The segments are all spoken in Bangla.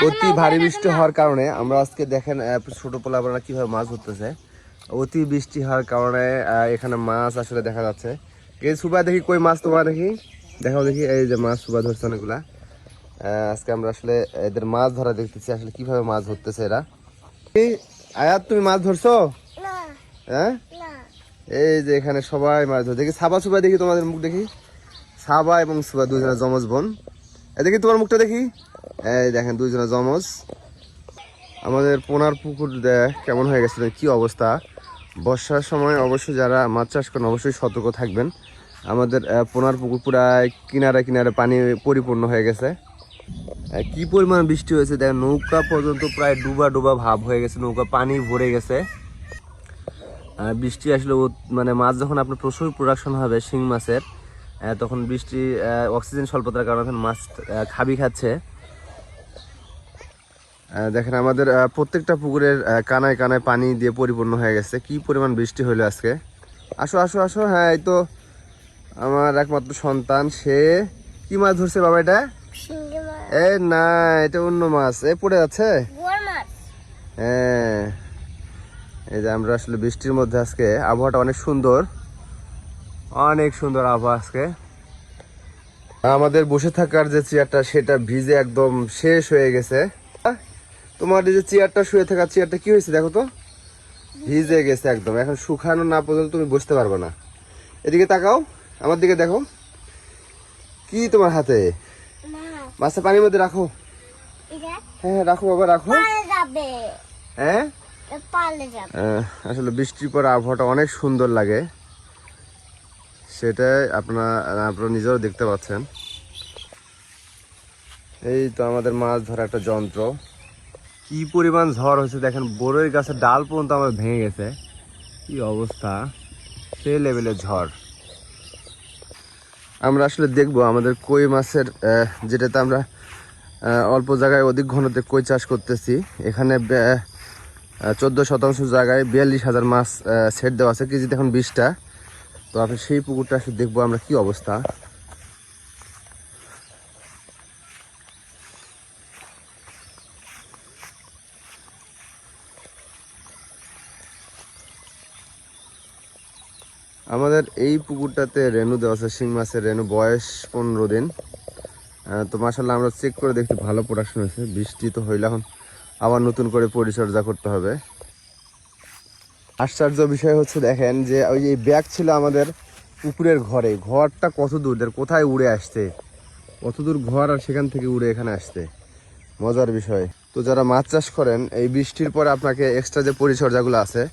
অতি ভারী বৃষ্টি হওয়ার কারণে আমরা আজকে দেখেন ছোট পোলাপানরা কিভাবে মাছ ধরতেছে। অতি বৃষ্টি হওয়ার কারণে এখানে মাছ আসলে দেখা যাচ্ছে। এই সুবা দেখি কই মাছ তোমার দেখি দেখাও দেখি, এই যে মাছ সুবা ধরছে অনেকগুলা। আজকে আমরা আসলে এদের মাছ ধরা দেখতেছি, আসলে কিভাবে মাছ ধরতেছে এরা। আয়াত তুমি মাছ ধরছো? হ্যাঁ, এই যে এখানে সবাই মাছ ধর দেখি। সাবা সুবা দেখি তোমাদের মুখ দেখি, সাবা এবং সুবা দুজনে যমজ বোন। দেখি তোমার মুখটা দেখি, এই দেখেন দুজনে যমজ। আমাদের পোনার পুকুর কেমন হয়ে গেছে, কি অবস্থা। বর্ষার সময় অবশ্যই যারা মাছ চাষ করেন অবশ্যই সতর্ক থাকবেন। আমাদের পোনার পুকুর প্রায় কিনারে কিনারে পানি পরিপূর্ণ হয়ে গেছে। কি পরিমাণ বৃষ্টি হয়েছে দেখেন, নৌকা পর্যন্ত প্রায় ডুবা ডুবা ভাব হয়ে গেছে, নৌকা পানি ভরে গেছে। বৃষ্টি আসলে মানে মাছ যখন আপনার প্রচুর প্রোডাকশন হবে শিং মাছের, তখন বৃষ্টি অক্সিজেন স্বল্পতার কারণে মাছ খাবি খাচ্ছে। দেখেন আমাদের প্রত্যেকটা পুকুরের কানায় কানায় পানি দিয়ে পরিপূর্ণ হয়ে গেছে। কি পরিমাণ বৃষ্টি হলো আজকে। আসো আসো আসো, হ্যাঁ এই তো আমার একমাত্র সন্তান, সে কি মাছ ধরছে বাবা? এটা এই না, এটা অন্য মাছ, এ পড়ে যাচ্ছে। হ্যাঁ, এই যে আমরা আসলে বৃষ্টির মধ্যে আজকে আবহাওয়াটা অনেক সুন্দর, অনেক সুন্দর আবহাওয়া আজকে। আমাদের বসে থাকার যে চেয়ারটা সেটা ভিজে একদম শেষ হয়ে গেছে। তোমার এই যে চেয়ারটা, শুয়ে থাকা চেয়ারটা কি হয়েছে দেখো তো, ভিজে গেছে একদম। এখন শুকানো না পর্যন্ত তুমি বসতে পারবে না। এদিকে তাকাও, আমার দিকে দেখো, কি তোমার হাতে? মাছটা পানির মধ্যে রাখো। হ্যাঁ রাখো বাবা, রাখো। হ্যাঁ, আসলে বৃষ্টির পর আবহাওয়াটা অনেক সুন্দর লাগে, সেটাই আপনারা নিজেও দেখতে পাচ্ছেন। এই তো আমাদের মাছ ধরা একটা যন্ত্র। কি পরিমাণ ঝড় হয়েছে দেখেন, বড়ই গাছের ডাল পর্যন্ত আমার ভেঙে গেছে। কি অবস্থা, সেই লেভেলের ঝড়। আমরা আসলে দেখবো আমাদের কই মাছের, যেটাতে আমরা অল্প জায়গায় অধিক ঘনত্বে কই চাষ করতেছি, এখানে 14% জায়গায় 42,000 মাছ সেট দেওয়া আছে, কেজিতে এখন 20টা। তো আপনি সেই পুকুরটা আসলে দেখবো আমরা কি অবস্থা। আমাদের এই পুকুরটাতে রেনু দেওয়া আছে, শিং মাছের রেনু, বয়স 15 দিন। তো মাশাআল্লাহ আমরা চেক করে দেখতে ভালো প্রোডাকশন হয়েছে। বৃষ্টি তো হইলে এখন আবার নতুন করে পরিচর্যা করতে হবে। আশ্চর্য বিষয় হচ্ছে দেখেন যে ওই যে ব্যাগ ছিল আমাদের পুকুরের ঘরে, ঘরটা কত দূর, কোথায় উড়ে আসছে, কত দূর ঘর, আর সেখান থেকে উড়ে এখানে আসছে, মজার বিষয়। তো যারা মাছ চাষ করেন, এই বৃষ্টির পরে আপনাকে এক্সট্রা যে পরিচর্যাগুলো আছে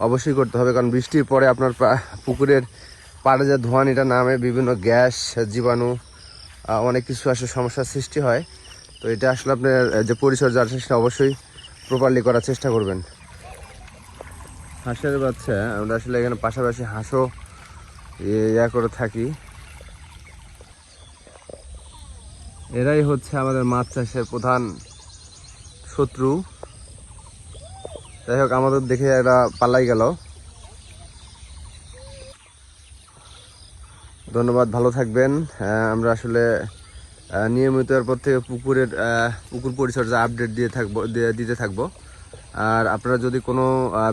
অবশ্যই করতে হবে, কারণ বৃষ্টির পরে আপনার পুকুরের পাড়ে যে ধোঁয়ানিটা নামে, বিভিন্ন গ্যাস, জীবাণু, অনেক কিছু আসলে সমস্যার সৃষ্টি হয়। তো এটা আসলে আপনার যে পরিচর্যা আছে সেটা অবশ্যই প্রপারলি করার চেষ্টা করবেন। হাঁসের বাচ্চা, আমরা আসলে এখানে পাশাপাশি হাঁসও করে থাকি। এরাই হচ্ছে আমাদের মাছ চাষের প্রধান শত্রু। যাই হোক, আমাদের দেখে এরা পালাই গেল। ধন্যবাদ, ভালো থাকবেন। আমরা আসলে নিয়মিত এরপর থেকে পুকুর পরিচর্যা আপডেট দিতে থাকবো। আর আপনারা যদি কোনো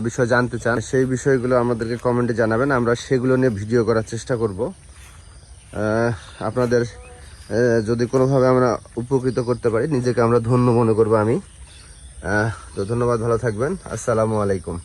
বিষয় জানতে চান, সেই বিষয়গুলো আমাদেরকে কমেন্টে জানাবেন, আমরা সেগুলো নিয়ে ভিডিও করার চেষ্টা করব। আপনাদের যদি কোনোভাবে আমরা উপকৃত করতে পারি, নিজেকে আমরা ধন্য মনে করবো আমি। তো ধন্যবাদ, ভালো থাকবেন। আসসালামু আলাইকুম।